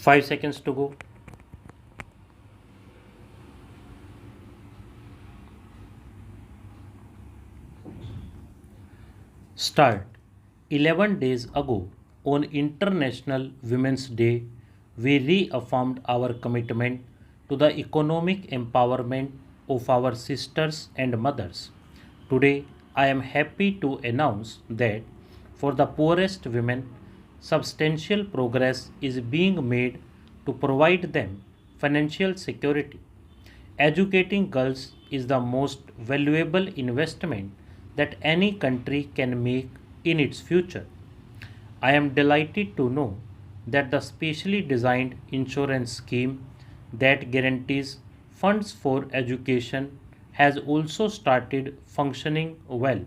5 seconds to go. Start. 11 days ago, on International Women's Day, we reaffirmed our commitment to the economic empowerment of our sisters and mothers. Today, I am happy to announce that for the poorest women, substantial progress is being made to provide them financial security. Educating girls is the most valuable investment that any country can make in its future. I am delighted to know that the specially designed insurance scheme that guarantees funds for education has also started functioning well.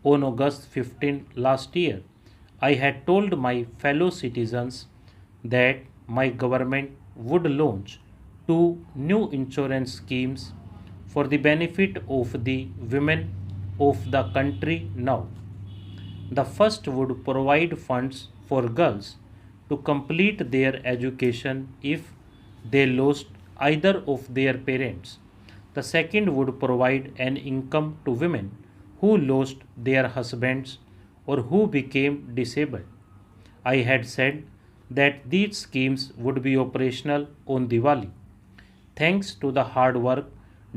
On August 15 last year, I had told my fellow citizens that my government would launch two new insurance schemes for the benefit of the women of the country now. The first would provide funds for girls to complete their education if they lost either of their parents. The second would provide an income to women who lost their husbands or who became disabled. I had said that these schemes would be operational on Diwali. Thanks to the hard work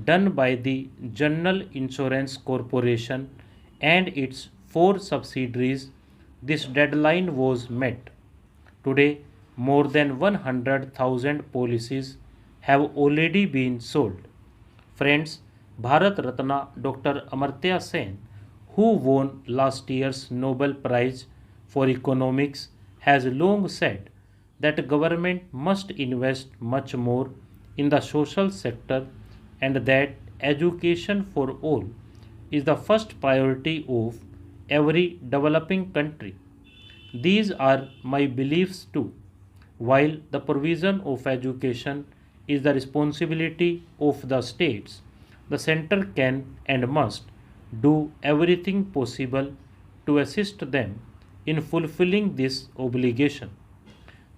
done by the General Insurance Corporation and its four subsidiaries, this deadline was met. Today, more than 100,000 policies have already been sold. Friends, Bharat Ratna Dr. Amartya Sen, who won last year's Nobel Prize for Economics, has long said that government must invest much more in the social sector and that education for all is the first priority of every developing country. These are my beliefs too. While the provision of education is the responsibility of the states, the center can and must do everything possible to assist them in fulfilling this obligation.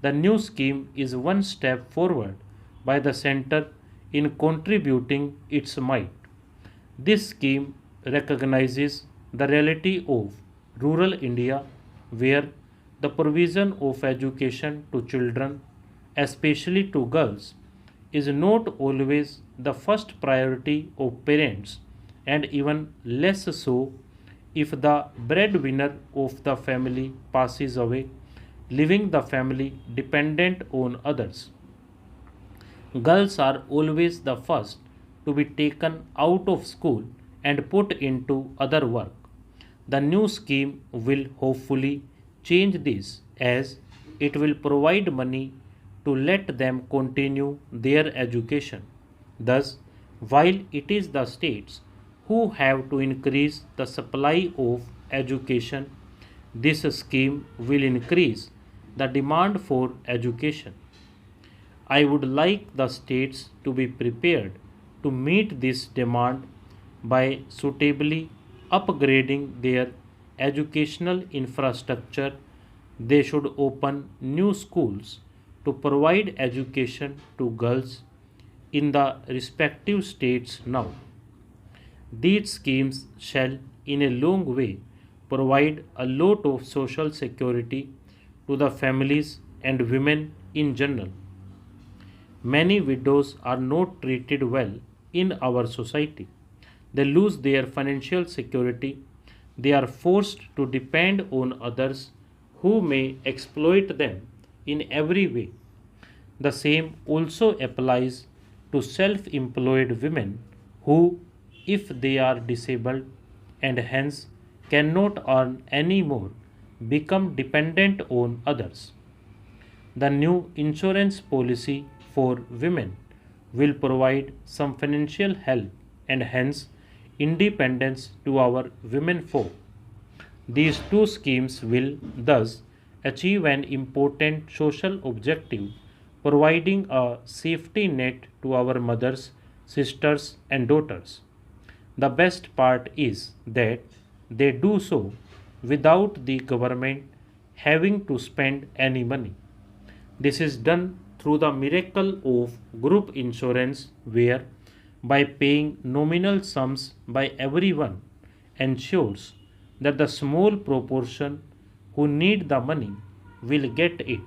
The new scheme is one step forward by the center in contributing its might. This scheme recognizes the reality of rural India where the provision of education to children, especially to girls, is not always the first priority of parents and even less so if the breadwinner of the family passes away, leaving the family dependent on others. Girls are always the first to be taken out of school and put into other work. The new scheme will hopefully change this as it will provide money to let them continue their education. Thus, while it is the states who have to increase the supply of education, this scheme will increase the demand for education. I would like the states to be prepared to meet this demand by suitably upgrading their educational infrastructure. They should open new schools to provide education to girls in the respective states now. These schemes shall, in a long way, provide a lot of social security to the families and women in general. Many widows are not treated well in our society. They lose their financial security. They are forced to depend on others who may exploit them in every way. The same also applies to self employed women who, if they are disabled and hence cannot earn any more, become dependent on others. The new insurance policy for women will provide some financial help and hence independence to our women folk. These two schemes will thus achieve an important social objective, providing a safety net to our mothers, sisters, and daughters. The best part is that they do so without the government having to spend any money. This is done through the miracle of group insurance, where by paying nominal sums by everyone ensures that the small proportion who need the money will get it.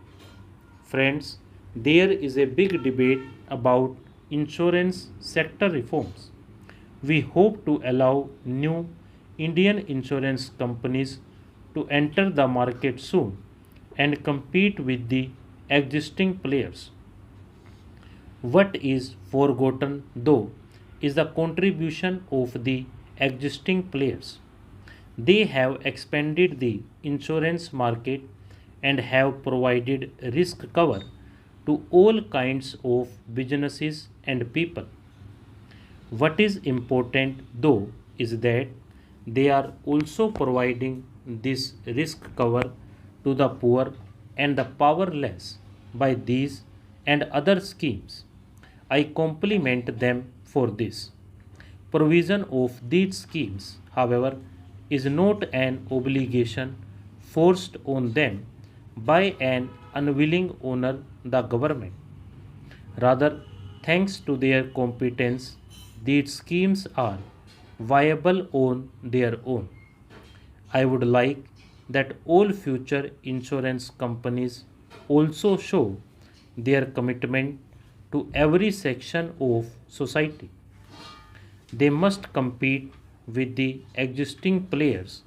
Friends, there is a big debate about insurance sector reforms. We hope to allow new Indian insurance companies to enter the market soon and compete with the existing players. What is forgotten, though, is the contribution of the existing players. They have expanded the insurance market and have provided risk cover to all kinds of businesses and people. What is important, though, is that they are also providing this risk cover to the poor and the powerless by these and other schemes. I compliment them for this. Provision of these schemes, however, is not an obligation forced on them by an unwilling owner, the government. Rather, thanks to their competence, these schemes are viable on their own. I would like that all future insurance companies also show their commitment to every section of society. They must compete with the existing players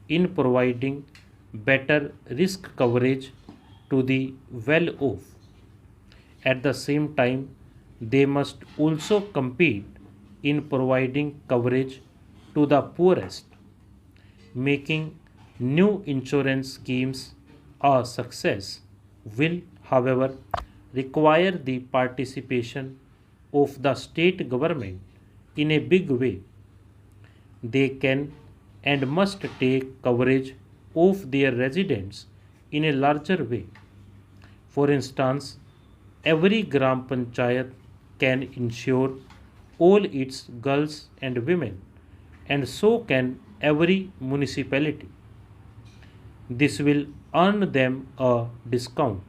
in providing better risk coverage to the well off. At the same time, they must also compete in providing coverage to the poorest. Making new insurance schemes a success will, however, require the participation of the state government in a big way. They can and must take coverage of their residents in a larger way. For instance, every Gram Panchayat can insure all its girls and women, and so can every municipality. This will earn them a discount.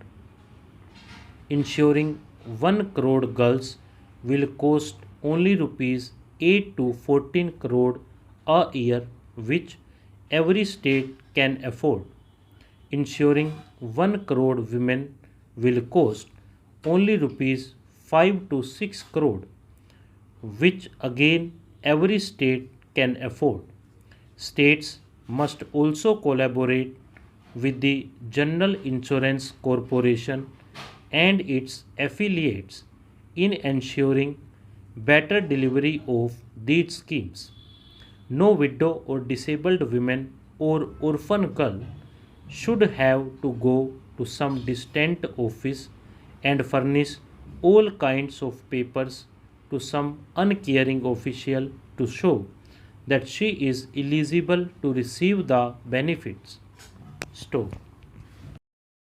Insuring 1 crore girls will cost only rupees 8 to 14 crore a year, which every state can afford. Insuring 1 crore women will cost only rupees 5 to 6 crore, which again every state can afford. States must also collaborate with the General Insurance Corporation and its affiliates in ensuring better delivery of these schemes. No widow or disabled woman or orphan girl should have to go to some distant office and furnish all kinds of papers to some uncaring official to show that she is eligible to receive the benefits. Stop.